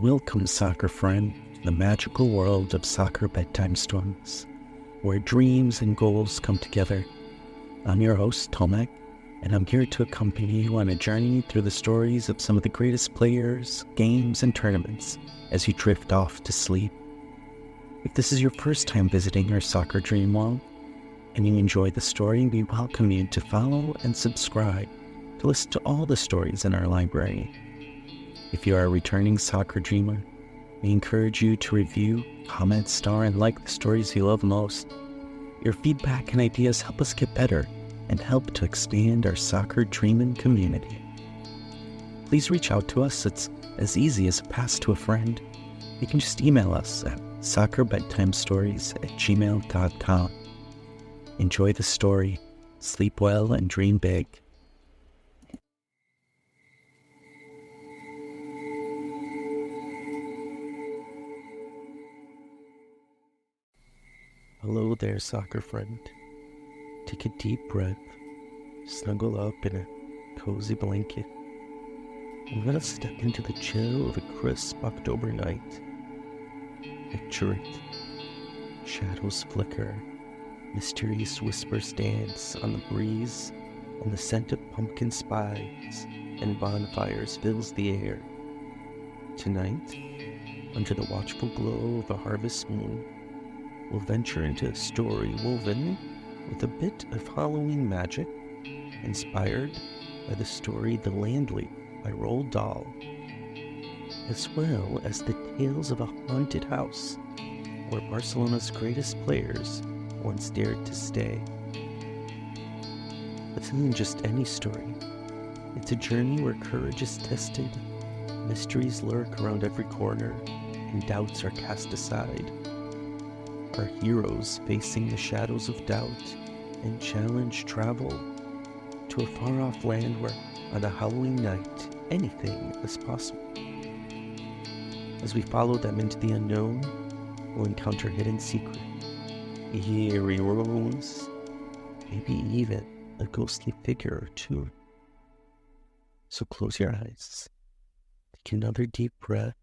Welcome, soccer friend, to the magical world of Soccer Bedtime Stories, where dreams and goals come together. I'm your host, Tomek, and I'm here to accompany you on a journey through the stories of some of the greatest players, games, and tournaments as you drift off to sleep. If this is your first time visiting our Soccer Dream World, and you enjoy the story, we welcome you to follow and subscribe to listen to all the stories in our library. If you are a returning soccer dreamer, we encourage you to review, comment, star, and like the stories you love most. Your feedback and ideas help us get better and help to expand our soccer dreaming community. Please reach out to us. It's as easy as a pass to a friend. You can just email us at soccerbedtimestories@gmail.com. Enjoy the story, sleep well, and dream big. Hello there, soccer friend. Take a deep breath, snuggle up in a cozy blanket, and let us step into the chill of a crisp October night. Picture it. Shadows flicker, mysterious whispers dance on the breeze, and the scent of pumpkin spice and bonfires fills the air. Tonight, under the watchful glow of a harvest moon, we'll venture into a story woven with a bit of Halloween magic, inspired by the story The Landlady by Roald Dahl, as well as the tales of a haunted house where Barcelona's greatest players once dared to stay. This isn't just any story. It's a journey where courage is tested, mysteries lurk around every corner, and doubts are cast aside. Our heroes facing the shadows of doubt and challenge travel to a far-off land where, on a Halloween night, anything is possible. As we follow them into the unknown, we'll encounter hidden secrets, eerie rooms, maybe even a ghostly figure or two. So close your eyes, take another deep breath,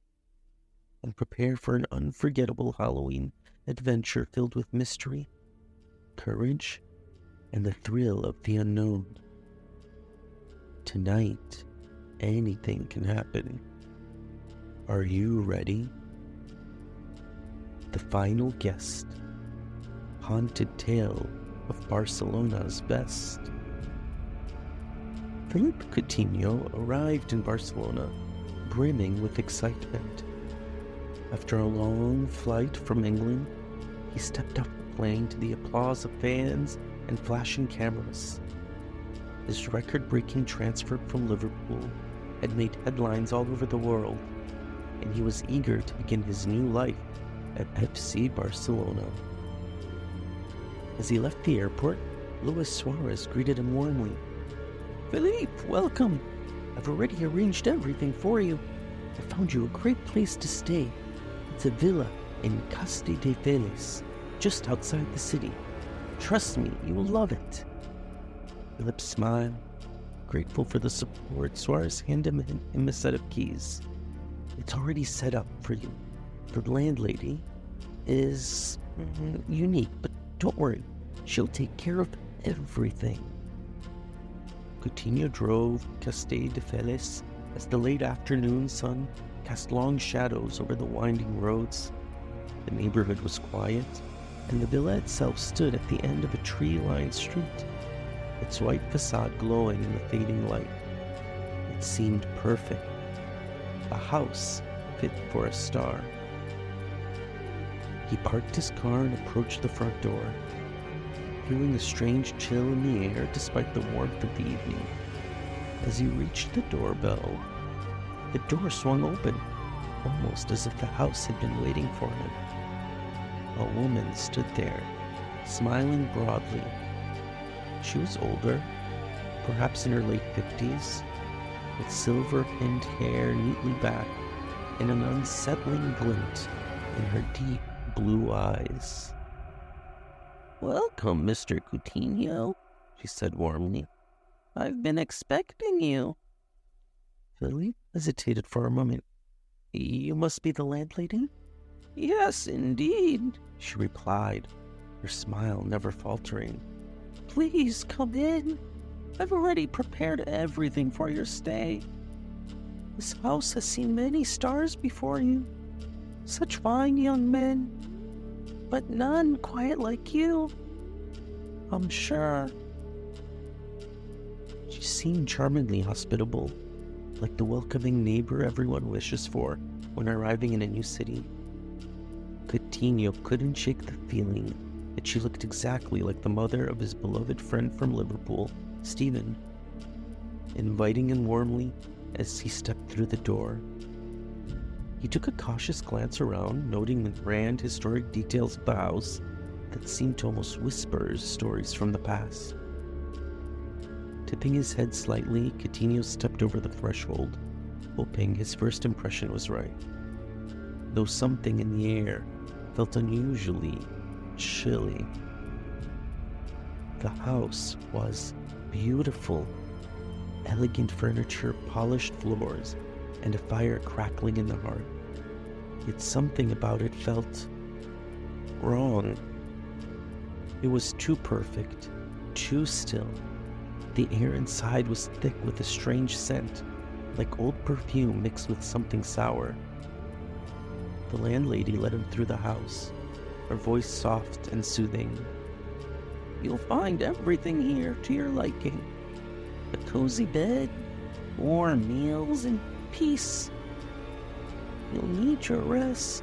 and prepare for an unforgettable Halloween adventure filled with mystery, courage, and the thrill of the unknown. Tonight, anything can happen. Are you ready? The final guest. Haunted Tale of Barcelona's Best. Philippe Coutinho arrived in Barcelona brimming with excitement. After a long flight from England, he stepped off the plane to the applause of fans and flashing cameras. His record-breaking transfer from Liverpool had made headlines all over the world, and he was eager to begin his new life at FC Barcelona. As he left the airport, Luis Suarez greeted him warmly. "Philippe, welcome! I've already arranged everything for you. I found you a great place to stay. It's a villa in Casti de Feliz, just outside the city. Trust me, you will love it." Philip smiled, grateful for the support. Suarez handed him a set of keys. "It's already set up for you. The landlady is unique, but don't worry, she'll take care of everything." Coutinho drove Casti de Feliz as the late afternoon sun cast long shadows over the winding roads. The neighborhood was quiet, and the villa itself stood at the end of a tree-lined street, its white facade glowing in the fading light. It seemed perfect, a house fit for a star. He parked his car and approached the front door, feeling a strange chill in the air despite the warmth of the evening. As he reached the doorbell, the door swung open, almost as if the house had been waiting for him. A woman stood there, smiling broadly. She was older, perhaps in her late 50s, with silver-pinned hair neatly back and an unsettling glint in her deep blue eyes. "Welcome, Mr. Coutinho," she said warmly. "I've been expecting you." Philippe hesitated for a moment. You must be the landlady? Yes, indeed, she replied, her smile never faltering. Please come in. I've already prepared everything for your stay. This house has seen many stars before you, such fine young men, but none quite like you, I'm sure. She seemed charmingly hospitable, like the welcoming neighbor everyone wishes for when arriving in a new city. Coutinho couldn't shake the feeling that she looked exactly like the mother of his beloved friend from Liverpool, Stephen. Inviting him warmly as he stepped through the door, he took a cautious glance around, noting the grand historic details of the house that seemed to almost whisper stories from the past. Tipping his head slightly, Coutinho stepped over the threshold, hoping his first impression was right. Though something in the air felt unusually chilly. The house was beautiful. Elegant furniture, polished floors, and a fire crackling in the hearth. Yet something about it felt wrong. It was too perfect, too still. The air inside was thick with a strange scent, like old perfume mixed with something sour. The landlady led him through the house, her voice soft and soothing. You'll find everything here to your liking. A cozy bed, warm meals, and peace. You'll need your rest.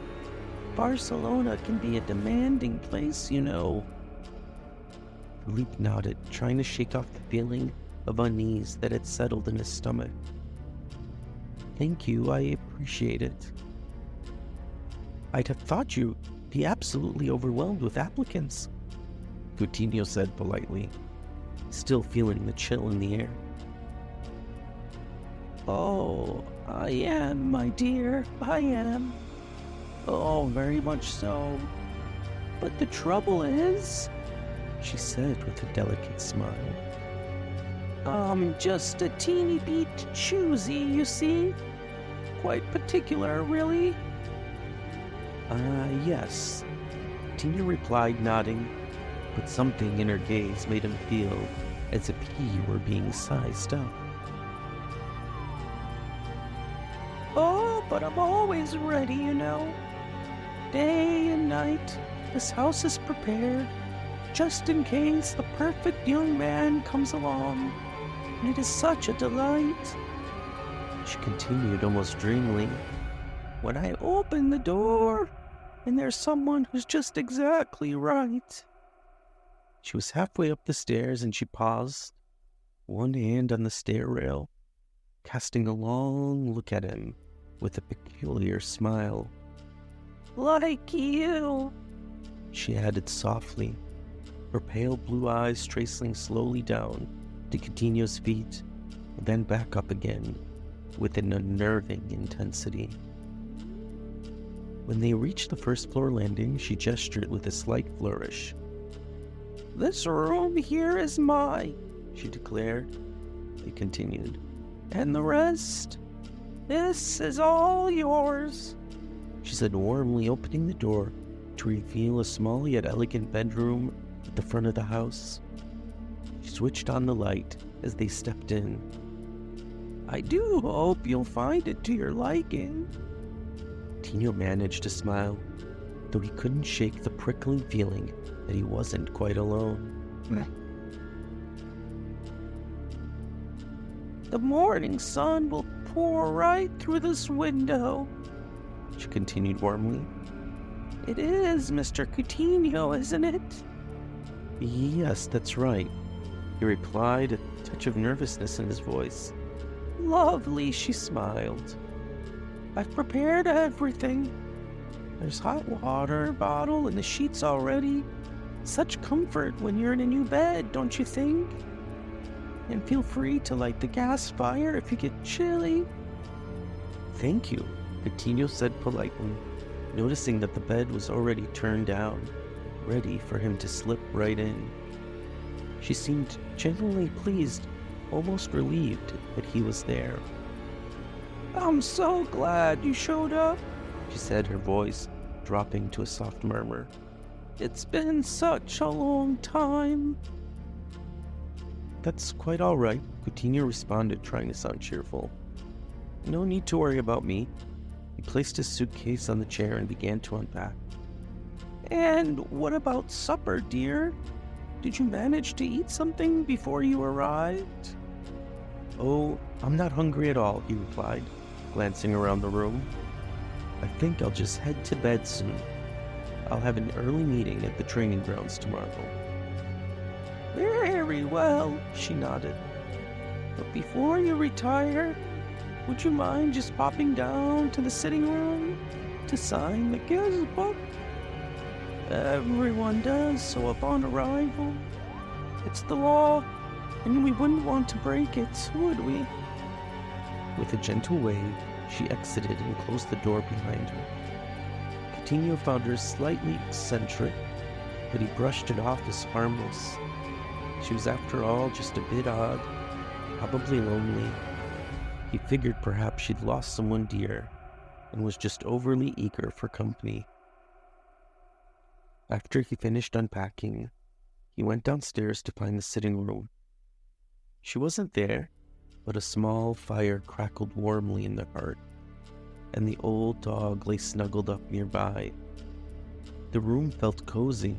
Barcelona can be a demanding place, you know. Philippe nodded, trying to shake off the feeling of unease that had settled in his stomach. Thank you, I appreciate it. I'd have thought you'd be absolutely overwhelmed with applicants, Coutinho said politely, still feeling the chill in the air. Oh, I am, my dear, I am. Oh, very much so. But the trouble is, she said with a delicate smile, I'm just a teeny bit choosy, you see. Quite particular, really. Yes, Tina replied, nodding, but something in her gaze made him feel as if he were being sized up. Oh, but I'm always ready, you know. Day and night, this house is prepared, just in case the perfect young man comes along. And it is such a delight, she continued almost dreamily, when I open the door, and there's someone who's just exactly right. She was halfway up the stairs and she paused, one hand on the stair rail, casting a long look at him with a peculiar smile. Like you, she added softly, her pale blue eyes tracing slowly down to Coutinho's feet, then back up again with an unnerving intensity. When they reached the first floor landing, she gestured with a slight flourish. This room here is mine, she declared. They continued. And the rest, this is all yours, she said warmly, opening the door to reveal a small yet elegant bedroom at the front of the house. She switched on the light as they stepped in. I do hope you'll find it to your liking. Tino managed to smile, though he couldn't shake the prickling feeling that he wasn't quite alone. The morning sun will pour right through this window, she continued warmly. It is Mr. Coutinho, isn't it? Yes, that's right, he replied, a touch of nervousness in his voice. Lovely, she smiled. I've prepared everything. There's hot water bottle and the sheets already. Such comfort when you're in a new bed, don't you think? And feel free to light the gas fire if you get chilly. Thank you, Coutinho said politely, noticing that the bed was already turned down, ready for him to slip right in. She seemed genuinely pleased, almost relieved that he was there. I'm so glad you showed up, she said, her voice dropping to a soft murmur. It's been such a long time. That's quite all right, Coutinho responded, trying to sound cheerful. No need to worry about me. He placed his suitcase on the chair and began to unpack. And what about supper, dear? Did you manage to eat something before you arrived? Oh, I'm not hungry at all, he replied, glancing around the room. I think I'll just head to bed soon. I'll have an early meeting at the training grounds tomorrow. Very well, she nodded. But before you retire, would you mind just popping down to the sitting room to sign the guest book? Everyone does so upon arrival. It's the law, and we wouldn't want to break it, would we? With a gentle wave, she exited and closed the door behind her. Coutinho found her slightly eccentric, but he brushed it off as harmless. She was, after all, just a bit odd, probably lonely. He figured perhaps she'd lost someone dear and was just overly eager for company. After he finished unpacking, he went downstairs to find the sitting room. She wasn't there, but a small fire crackled warmly in the hearth, and the old dog lay snuggled up nearby. The room felt cozy,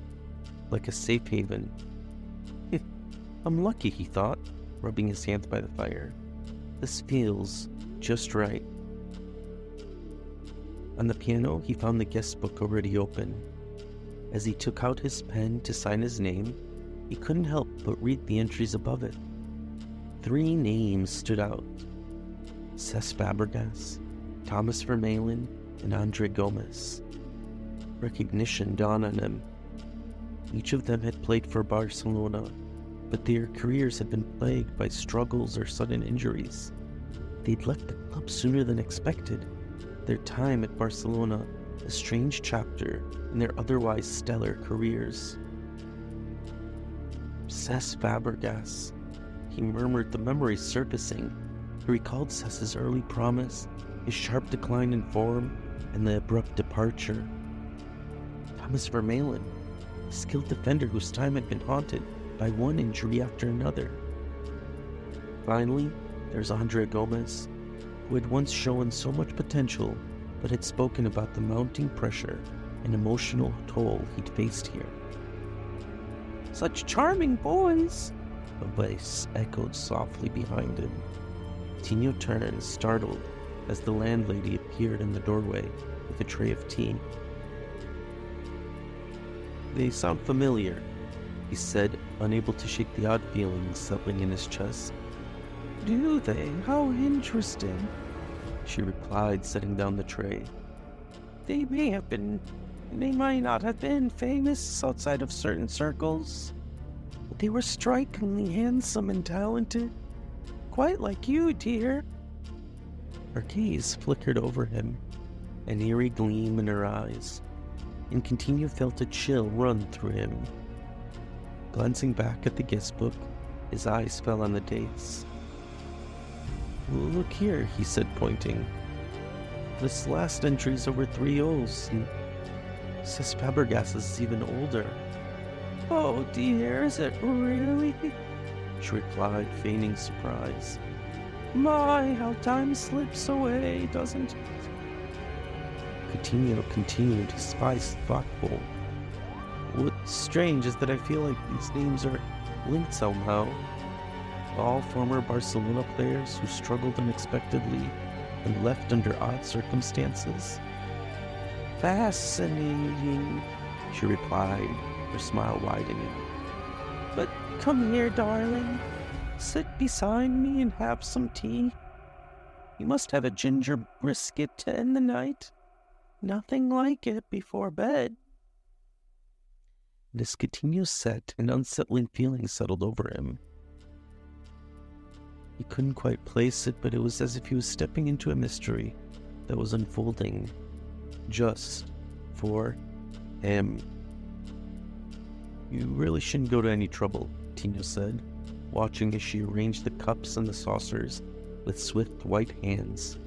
like a safe haven. I'm lucky, he thought, rubbing his hands by the fire. This feels just right. On the piano, he found the guest book already open. As he took out his pen to sign his name, he couldn't help but read the entries above it. 3 names stood out: Cesc Fabregas, Thomas Vermaelen, and Andre Gomes. Recognition dawned on him. Each of them had played for Barcelona, but their careers had been plagued by struggles or sudden injuries. They'd left the club sooner than expected, their time at Barcelona a strange chapter in their otherwise stellar careers. Cesc Fabregas, he murmured, the memories surfacing. He recalled Cec's early promise, his sharp decline in form, and the abrupt departure. Thomas Vermaelen, a skilled defender whose time had been haunted by one injury after another. Finally, there's Andre Gomes, who had once shown so much potential, but had spoken about the mounting pressure and emotional toll he'd faced here. Such charming boys, a voice echoed softly behind him. Coutinho turned, startled, as the landlady appeared in the doorway with a tray of tea. They sound familiar, he said, unable to shake the odd feeling settling in his chest. Do they? How interesting, she replied, setting down the tray. They might not have been famous outside of certain circles, but they were strikingly handsome and talented, quite like you, dear. Her gaze flickered over him, an eerie gleam in her eyes, and Coutinho felt a chill run through him. Glancing back at the guest book, his eyes fell on the dates. Look here, he said, pointing. This last entry's over 3 O's, and Cesc Fabregas is even older. Oh dear, is it really? She replied, feigning surprise. My, how time slips away, doesn't it? Coutinho continued, his eyes thoughtful. What's strange is that I feel like these names are linked somehow. All former Barcelona players who struggled unexpectedly and left under odd circumstances. Fascinating, she replied, her smile widening. But come here, darling. Sit beside me and have some tea. You must have a ginger brisket to end the night. Nothing like it before bed. As Coutinho sat, an unsettling feeling settled over him. He couldn't quite place it, but it was as if he was stepping into a mystery that was unfolding just for him. You really shouldn't go to any trouble, Coutinho said, watching as she arranged the cups and the saucers with swift white hands.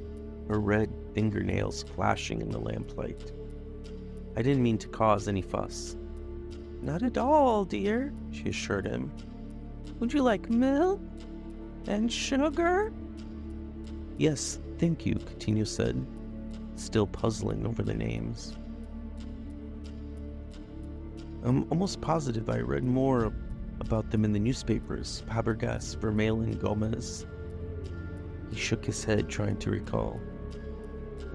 her red fingernails flashing in the lamplight. "I didn't mean to cause any fuss." "Not at all, dear," she assured him. "Would you like milk? And sugar?" "Yes, thank you," Coutinho said, still puzzling over the names. "I'm almost positive I read more about them in the newspapers. Fabregas, Vermaelen, Gomes." He shook his head, trying to recall.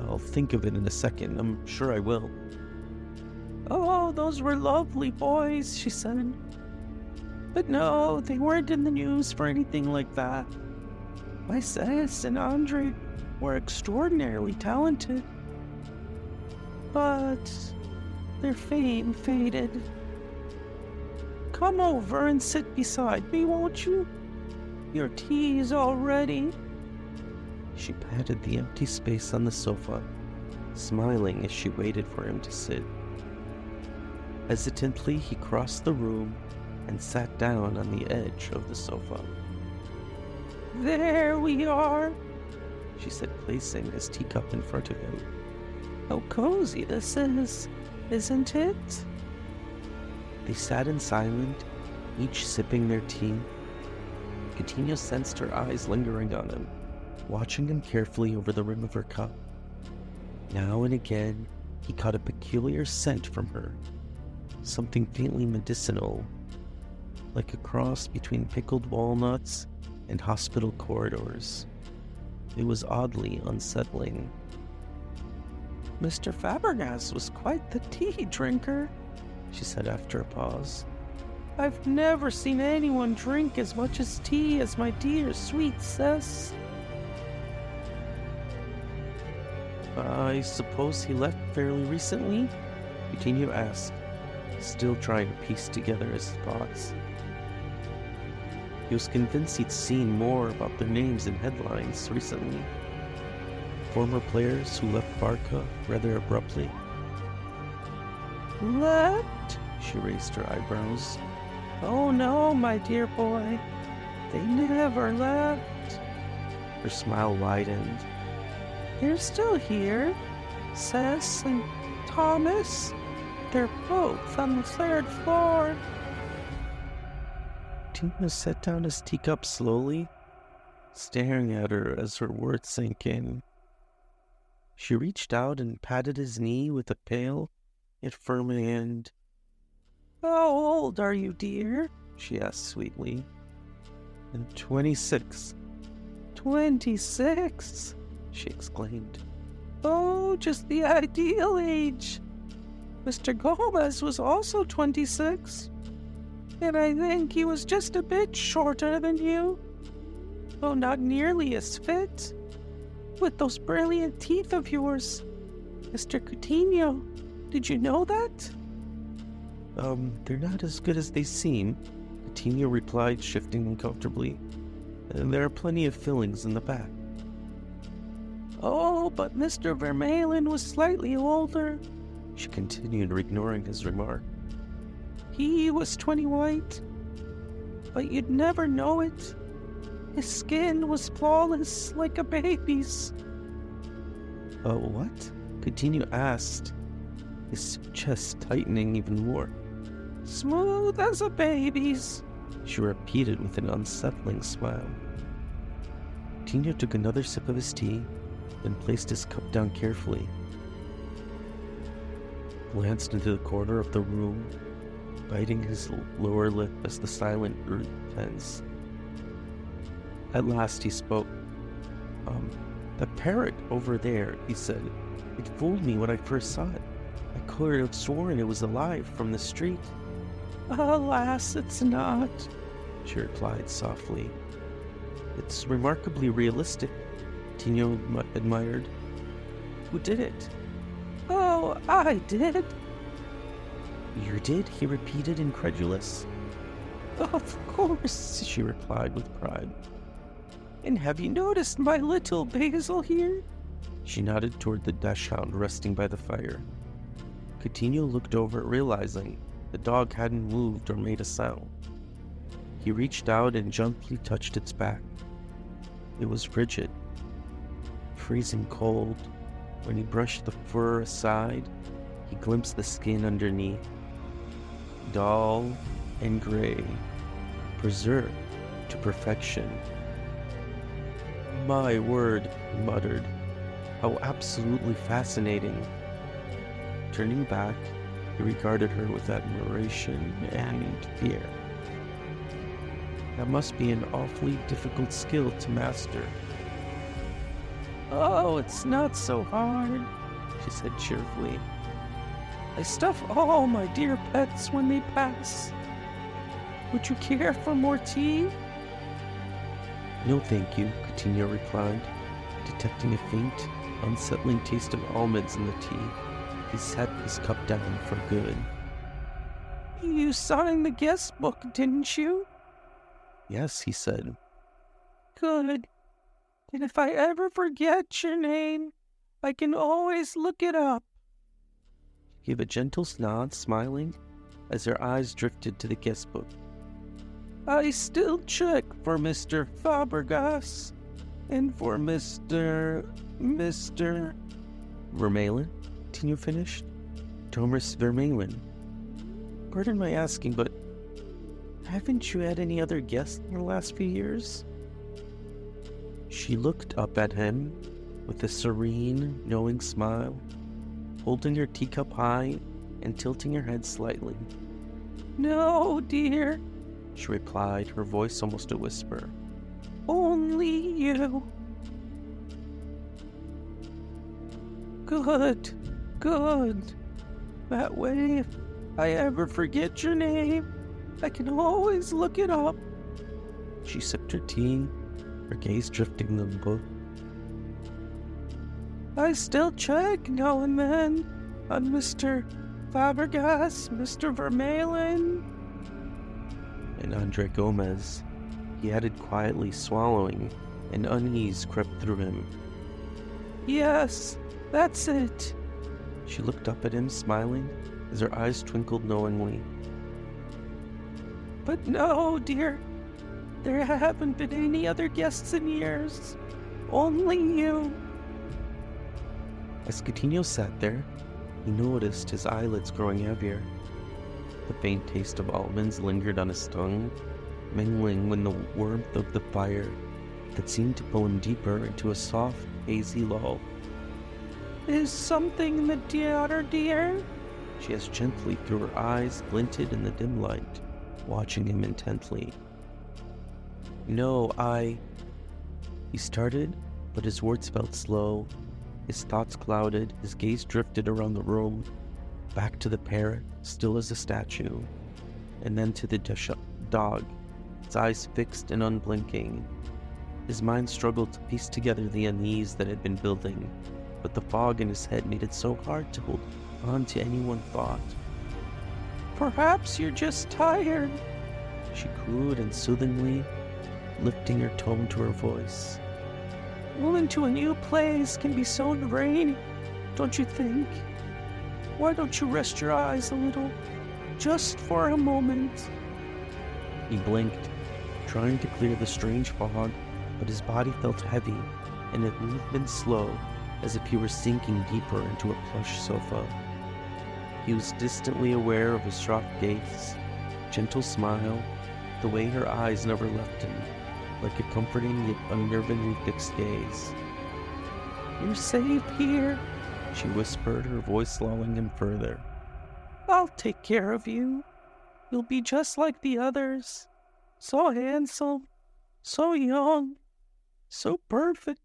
"I'll think of it in a second. I'm sure I will." "Oh, those were lovely boys," she said. "But no, they weren't in the news for anything like that. My Cesc and Andre were extraordinarily talented. But their fame faded. Come over and sit beside me, won't you? Your tea's all ready." She patted the empty space on the sofa, smiling as she waited for him to sit. Hesitantly, he crossed the room and sat down on the edge of the sofa. "There we are," she said, placing his teacup in front of him. "How cozy this is, isn't it?" They sat in silence, each sipping their tea. Coutinho sensed her eyes lingering on him, watching him carefully over the rim of her cup. Now and again, he caught a peculiar scent from her, something faintly medicinal, like a cross between pickled walnuts and hospital corridors. It was oddly unsettling. "Mr. Fabregas was quite the tea drinker," she said after a pause. "I've never seen anyone drink as much as tea as my dear sweet Cesc." "I suppose he left fairly recently?" Coutinho asked, still trying to piece together his thoughts. He was convinced he'd seen more about their names in headlines recently. Former players who left Barca rather abruptly. "Left?" She raised her eyebrows. "Oh no, my dear boy. They never left." Her smile widened. "They're still here. Cesc and Thomas. They're both on the 3rd floor." Tina set down his teacup slowly, staring at her as her words sank in. She reached out and patted his knee with a pale yet firm hand. "How old are you, dear?" she asked sweetly. "I'm 26. 26? She exclaimed. "Oh, just the ideal age. Mr. Gomes was also 26. And I think he was just a bit shorter than you, though not nearly as fit. With those brilliant teeth of yours, Mr. Coutinho, did you know that?" They're not as good as they seem," Coutinho replied, shifting uncomfortably. "And there are plenty of fillings in the back." "Oh, but Mr. Vermaelen was slightly older," she continued, ignoring his remark. "He was 20 white, but you'd never know it. His skin was flawless like a baby's." What?" Coutinho asked, his chest tightening even more. "Smooth as a baby's," she repeated with an unsettling smile. Coutinho took another sip of his tea, then placed his cup down carefully, glanced into the corner of the room, biting his lower lip as the silence grew tense. At last he spoke. "The parrot over there," he said. "It fooled me when I first saw it. I could have sworn it was alive from the street." "Alas, it's not," she replied softly. "It's remarkably realistic," Coutinho admired. "Who did it?" "Oh, I did." "You did?" he repeated, incredulous. "Of course," she replied with pride. "And have you noticed my little Basil here?" She nodded toward the dachshund resting by the fire. Coutinho looked over, realizing the dog hadn't moved or made a sound. He reached out and gently touched its back. It was frigid. freezing cold. When he brushed the fur aside, he glimpsed the skin underneath. Dull and gray, preserved to perfection. "My word," he muttered. "How absolutely fascinating." Turning back, he regarded her with admiration and fear. "That must be an awfully difficult skill to master." "Oh, it's not so hard," she said cheerfully. "I stuff all my dear pets when they pass. Would you care for more tea?" "No, thank you," Coutinho replied, detecting a faint, unsettling taste of almonds in the tea. He set his cup down for good. "You signed the guest book, didn't you?" "Yes," he said. "Good. And if I ever forget your name, I can always look it up." He gave a gentle nod, smiling, as her eyes drifted to the guest book. "I still check for Mr. Fabregas and for Mr. Vermaelen," Coutinho finished. "Thomas Vermaelen. Pardon my asking, but haven't you had any other guests in the last few years?" She looked up at him with a serene, knowing smile, holding her teacup high and tilting her head slightly. "No, dear," she replied, her voice almost a whisper. "Only you." "Good, good. That way, if I ever forget your name, I can always look it up." She sipped her tea, her gaze drifting the book. "I still check now and then on Mr. Fabregas, Mr. Vermaelen, and Andre Gomes," he added quietly, swallowing. An unease crept through him. "Yes, that's it." She looked up at him, smiling, as her eyes twinkled knowingly. "But no, dear, there haven't been any other guests in years. Only you." As Coutinho sat there, he noticed his eyelids growing heavier. The faint taste of almonds lingered on his tongue, mingling with the warmth of the fire that seemed to pull him deeper into a soft, hazy lull. "Is something in the water, dear?" she asked gently, through her eyes glinted in the dim light, watching him intently. "No, He started, but his words felt slow. His thoughts clouded, his gaze drifted around the room, back to the parrot, still as a statue, and then to the dog, its eyes fixed and unblinking. His mind struggled to piece together the unease that had been building, but the fog in his head made it so hard to hold on to any one thought. "Perhaps you're just tired," she cooed and soothingly, lifting her tone to her voice. "Moving to a new place can be so draining, don't you think? Why don't you rest your eyes a little, just for a moment?" He blinked, trying to clear the strange fog, but his body felt heavy, and his movement slow, as if he were sinking deeper into a plush sofa. He was distantly aware of her soft gaze, gentle smile, the way her eyes never left him, like a comforting yet unnervingly fixed gaze. "You're safe here," she whispered, her voice lulling him further. "I'll take care of you. You'll be just like the others. So handsome, so young, so perfect."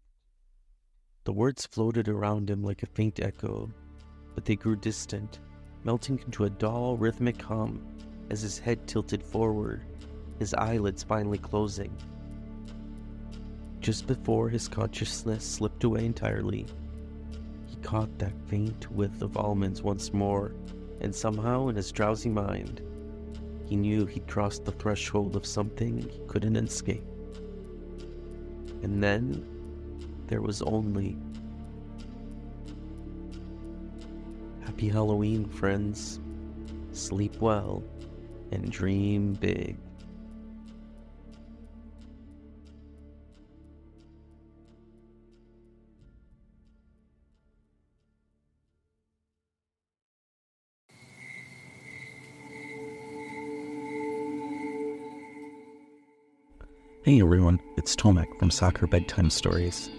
The words floated around him like a faint echo, but they grew distant, melting into a dull, rhythmic hum as his head tilted forward, his eyelids finally closing. Just before his consciousness slipped away entirely, he caught that faint whiff of almonds once more, and somehow in his drowsy mind, he knew he'd crossed the threshold of something he couldn't escape. And then there was only... Happy Halloween, friends. Sleep well and dream big. Hey everyone, it's Tomek from Soccer Bedtime Stories.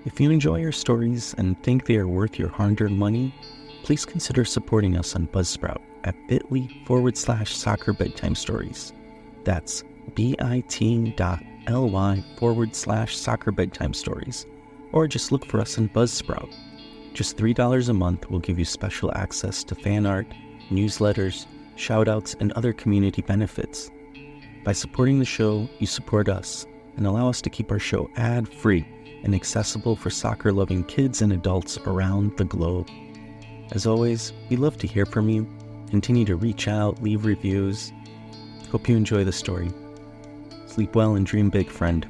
If you enjoy our stories and think they are worth your hard-earned money, please consider supporting us on Buzzsprout at bit.ly/Soccer Bedtime Stories. That's bit.ly/Soccer Bedtime Stories. Or just look for us on Buzzsprout. Just $3 a month will give you special access to fan art, newsletters, shoutouts, and other community benefits. By supporting the show, you support us and allow us to keep our show ad-free and accessible for soccer-loving kids and adults around the globe. As always, we love to hear from you. Continue to reach out, leave reviews. Hope you enjoy the story. Sleep well and dream big, friend.